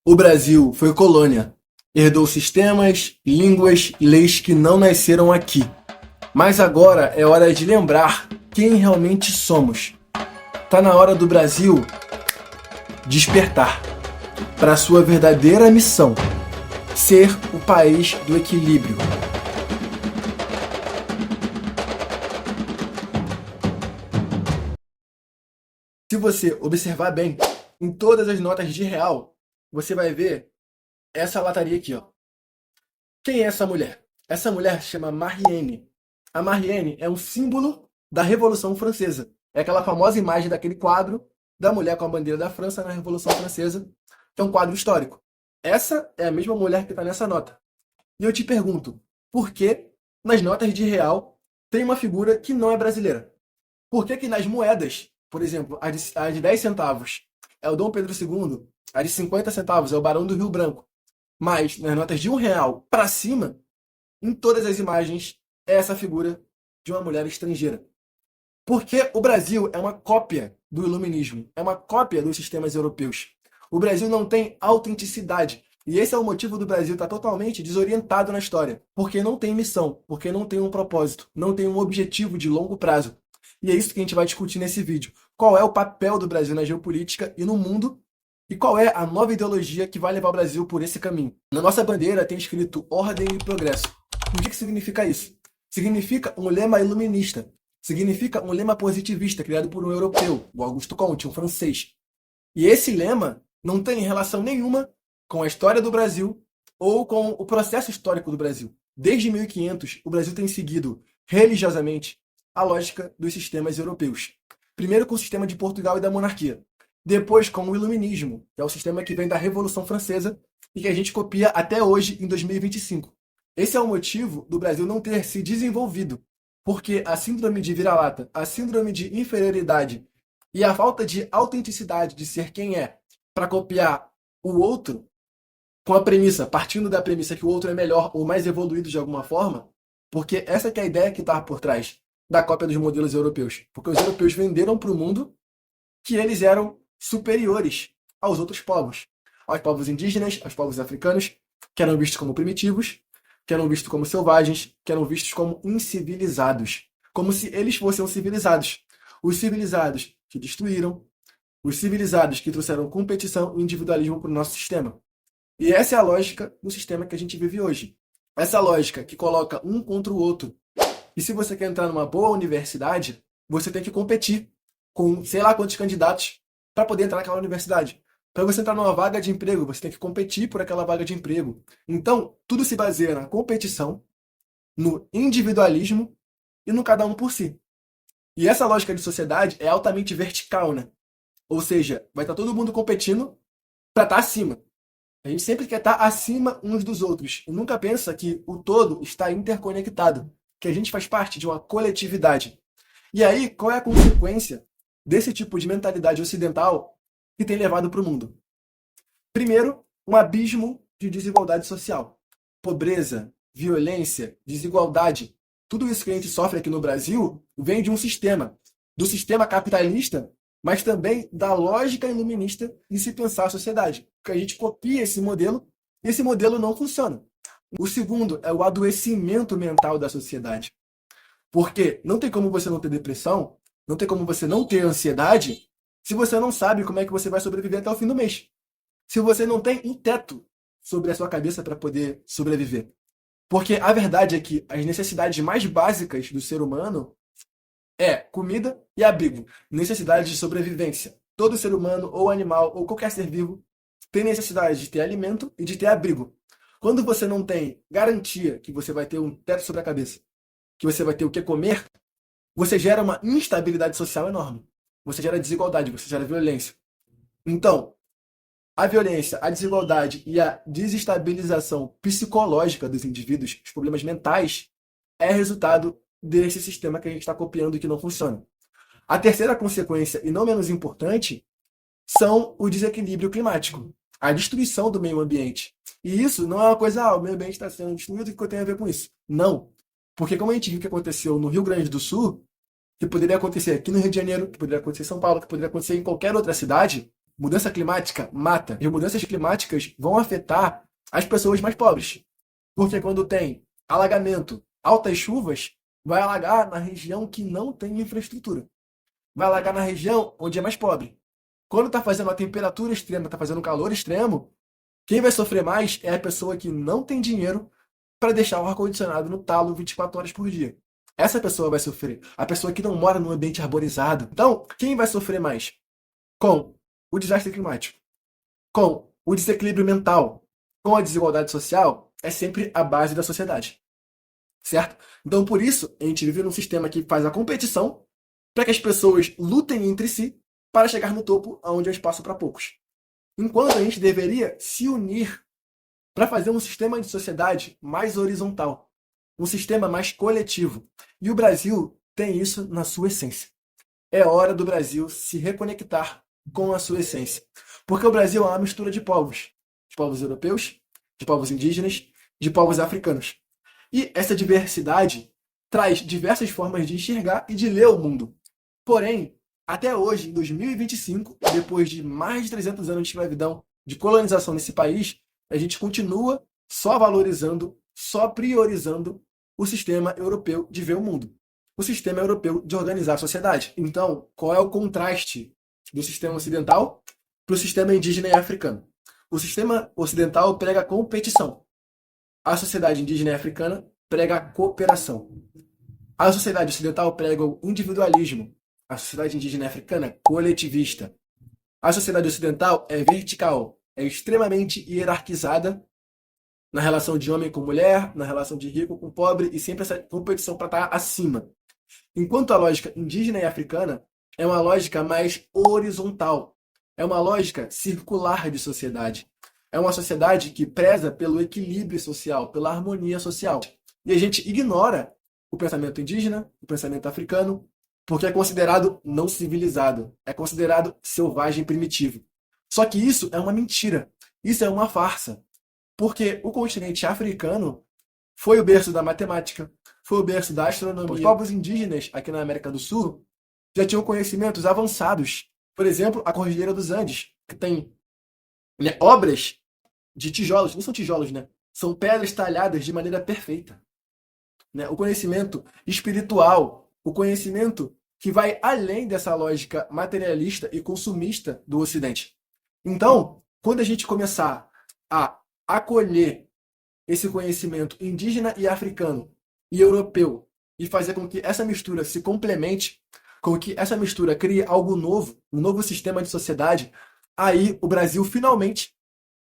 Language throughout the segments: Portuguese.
O Brasil foi colônia, herdou sistemas, línguas e leis que não nasceram aqui. Mas agora é hora de lembrar quem realmente somos. Tá na hora do Brasil despertar para sua verdadeira missão: ser o país do equilíbrio. Se você observar bem, em todas as notas de real, você vai ver essa lataria aqui, ó. Quem é essa mulher? Essa mulher se chama Marielle. A Marielle é um símbolo da Revolução Francesa. É aquela famosa imagem daquele quadro da mulher com a bandeira da França na Revolução Francesa, que é um quadro histórico. Essa é a mesma mulher que está nessa nota. E eu te pergunto, por que nas notas de real tem uma figura que não é brasileira? Por que que nas moedas, por exemplo, a de 10 centavos é o Dom Pedro II, a de 50 centavos é o Barão do Rio Branco, mas nas notas de R$ 1 para cima, em todas as imagens, é essa figura de uma mulher estrangeira? Porque o Brasil é uma cópia do iluminismo, é uma cópia dos sistemas europeus. O Brasil não tem autenticidade. E esse é o motivo do Brasil estar totalmente desorientado na história. Porque não tem missão, porque não tem um propósito, não tem um objetivo de longo prazo. E é isso que a gente vai discutir nesse vídeo. Qual é o papel do Brasil na geopolítica e no mundo? E qual é a nova ideologia que vai levar o Brasil por esse caminho? Na nossa bandeira tem escrito ordem e progresso. O que significa isso? Significa um lema iluminista. Significa um lema positivista criado por um europeu, o Augusto Comte, um francês. E esse lema não tem relação nenhuma com a história do Brasil ou com o processo histórico do Brasil. Desde 1500, o Brasil tem seguido religiosamente a lógica dos sistemas europeus. Primeiro com o sistema de Portugal e da monarquia. Depois com o iluminismo, que é o sistema que vem da Revolução Francesa e que a gente copia até hoje em 2025. Esse é o motivo do Brasil não ter se desenvolvido, porque a síndrome de vira-lata, a síndrome de inferioridade e a falta de autenticidade de ser quem é para copiar o outro, com a premissa, partindo da premissa que o outro é melhor ou mais evoluído de alguma forma, porque essa que é a ideia que está por trás da cópia dos modelos europeus. Porque os europeus venderam para o mundo que eles eram superiores aos outros povos, aos povos indígenas, aos povos africanos, que eram vistos como primitivos, que eram vistos como selvagens, que eram vistos como incivilizados, como se eles fossem civilizados. Os civilizados que destruíram, os civilizados que trouxeram competição e individualismo para o nosso sistema. E essa é a lógica do sistema que a gente vive hoje. Essa lógica que coloca um contra o outro. E se você quer entrar numa boa universidade, você tem que competir com sei lá quantos candidatos para poder entrar naquela universidade. Para você entrar numa vaga de emprego, você tem que competir por aquela vaga de emprego. Então, tudo se baseia na competição, no individualismo e no cada um por si. E essa lógica de sociedade é altamente vertical, né? Ou seja, vai estar todo mundo competindo para estar acima. A gente sempre quer estar acima uns dos outros e nunca pensa que o todo está interconectado, que a gente faz parte de uma coletividade. E aí, qual é a consequência desse tipo de mentalidade ocidental que tem levado para o mundo? Primeiro, um abismo de desigualdade social. Pobreza, violência, desigualdade. Tudo isso que a gente sofre aqui no Brasil vem de um sistema, do sistema capitalista, mas também da lógica iluminista de se pensar a sociedade. Porque a gente copia esse modelo e esse modelo não funciona. O segundo é o adoecimento mental da sociedade. Porque não tem como você não ter depressão, não tem como você não ter ansiedade, se você não sabe como é que você vai sobreviver até o fim do mês. Se você não tem um teto sobre a sua cabeça para poder sobreviver. Porque a verdade é que as necessidades mais básicas do ser humano é comida e abrigo, necessidade de sobrevivência. Todo ser humano, ou animal, ou qualquer ser vivo, tem necessidade de ter alimento e de ter abrigo. Quando você não tem garantia que você vai ter um teto sobre a cabeça, que você vai ter o que comer, você gera uma instabilidade social enorme. Você gera desigualdade, você gera violência. Então, a violência, a desigualdade e a desestabilização psicológica dos indivíduos, os problemas mentais, é resultado desse sistema que a gente está copiando e que não funciona. A terceira consequência, e não menos importante, são o desequilíbrio climático, a destruição do meio ambiente. E isso não é uma coisa, o meio ambiente está sendo destruído, o que eu tenho a ver com isso? Não. Porque como a gente viu que aconteceu no Rio Grande do Sul, que poderia acontecer aqui no Rio de Janeiro, que poderia acontecer em São Paulo, que poderia acontecer em qualquer outra cidade, Mudança climática mata. E mudanças climáticas vão afetar as pessoas mais pobres. Porque quando tem alagamento, altas chuvas, vai alagar na região que não tem infraestrutura. Vai alagar na região onde é mais pobre. Quando está fazendo uma temperatura extrema, está fazendo um calor extremo, quem vai sofrer mais é a pessoa que não tem dinheiro para deixar o ar-condicionado no talo 24 horas por dia. Essa pessoa vai sofrer. A pessoa que não mora num ambiente arborizado. Então, quem vai sofrer mais? Com o desastre climático, com o desequilíbrio mental, com a desigualdade social, é sempre a base da sociedade. Certo? Então, por isso, a gente vive num sistema que faz a competição para que as pessoas lutem entre si para chegar no topo, onde há espaço para poucos. Enquanto a gente deveria se unir para fazer um sistema de sociedade mais horizontal, um sistema mais coletivo. E o Brasil tem isso na sua essência. É hora do Brasil se reconectar com a sua essência. Porque o Brasil é uma mistura de povos europeus, de povos indígenas, de povos africanos. E essa diversidade traz diversas formas de enxergar e de ler o mundo. Porém, até hoje, em 2025, depois de mais de 300 anos de escravidão, de colonização nesse país, a gente continua só valorizando, só priorizando o sistema europeu de ver o mundo, o sistema europeu de organizar a sociedade. Então, qual é o contraste do sistema ocidental para o sistema indígena e africano? O sistema ocidental prega a competição. A sociedade indígena e africana prega a cooperação. A sociedade ocidental prega o individualismo. A sociedade indígena e africana é coletivista. A sociedade ocidental é vertical, é extremamente hierarquizada na relação de homem com mulher, na relação de rico com pobre e sempre essa competição para estar acima. Enquanto a lógica indígena e africana é uma lógica mais horizontal, é uma lógica circular de sociedade. É uma sociedade que preza pelo equilíbrio social, pela harmonia social. E a gente ignora o pensamento indígena, o pensamento africano, porque é considerado não civilizado, é considerado selvagem primitivo. Só que isso é uma mentira, isso é uma farsa, porque o continente africano foi o berço da matemática, foi o berço da astronomia. Os povos indígenas aqui na América do Sul já tinham conhecimentos avançados. Por exemplo, a Cordilheira dos Andes, que tem, né, obras de tijolos, não são tijolos, né? São pedras talhadas de maneira perfeita. Né? O conhecimento espiritual, o conhecimento que vai além dessa lógica materialista e consumista do Ocidente. Então, quando a gente começar a acolher esse conhecimento indígena e africano e europeu e fazer com que essa mistura se complemente, com que essa mistura crie algo novo, um novo sistema de sociedade, aí o Brasil finalmente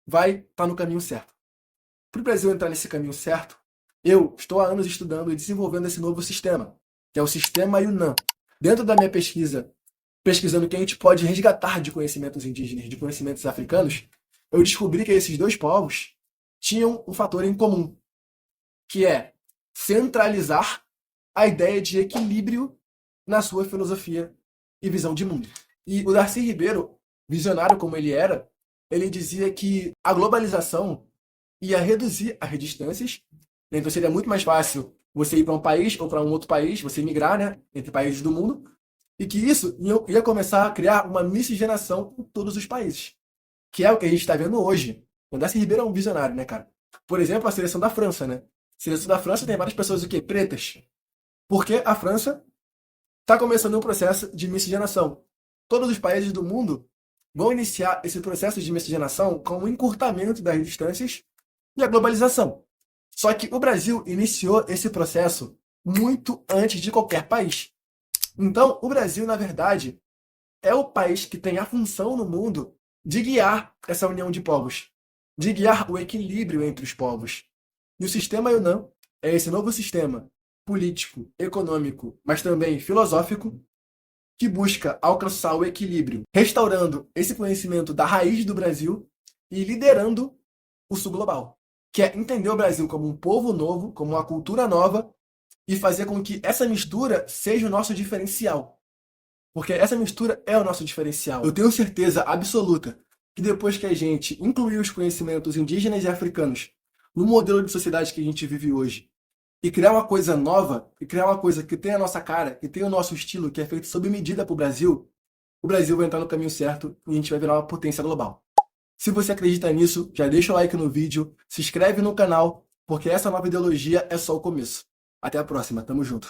vai estar no caminho certo. Para o Brasil entrar nesse caminho certo, eu estou há anos estudando e desenvolvendo esse novo sistema, que é o sistema Yunnan. Dentro da minha pesquisa, pesquisando o que a gente pode resgatar de conhecimentos indígenas, de conhecimentos africanos, eu descobri que esses dois povos tinham um fator em comum, que é centralizar a ideia de equilíbrio na sua filosofia e visão de mundo. E o Darcy Ribeiro, visionário como ele era, ele dizia que a globalização ia reduzir as distâncias, né? Então seria muito mais fácil você ir para um país ou para um outro país, você migrar, né, entre países do mundo, e que isso ia começar a criar uma miscigenação em todos os países, que é o que a gente está vendo hoje. O Darcy Ribeiro é um visionário, né, cara? Por exemplo, a seleção da França, né? A seleção da França tem várias pessoas o quê? Pretas. Porque a França está começando um processo de miscigenação. Todos os países do mundo vão iniciar esse processo de miscigenação com o encurtamento das distâncias e a globalização. Só que o Brasil iniciou esse processo muito antes de qualquer país. Então, o Brasil, na verdade, é o país que tem a função no mundo de guiar essa união de povos, de guiar o equilíbrio entre os povos. E o sistema Yunnan é esse novo sistema político, econômico, mas também filosófico, que busca alcançar o equilíbrio, restaurando esse conhecimento da raiz do Brasil e liderando o sul global, que é entender o Brasil como um povo novo, como uma cultura nova, e fazer com que essa mistura seja o nosso diferencial. Porque essa mistura é o nosso diferencial. Eu tenho certeza absoluta que depois que a gente incluir os conhecimentos indígenas e africanos no modelo de sociedade que a gente vive hoje, e criar uma coisa nova, e criar uma coisa que tenha a nossa cara, que tenha o nosso estilo, que é feito sob medida para o Brasil, o Brasil vai entrar no caminho certo e a gente vai virar uma potência global. Se você acredita nisso, já deixa o like no vídeo, se inscreve no canal, porque essa nova ideologia é só o começo. Até a próxima, tamo junto.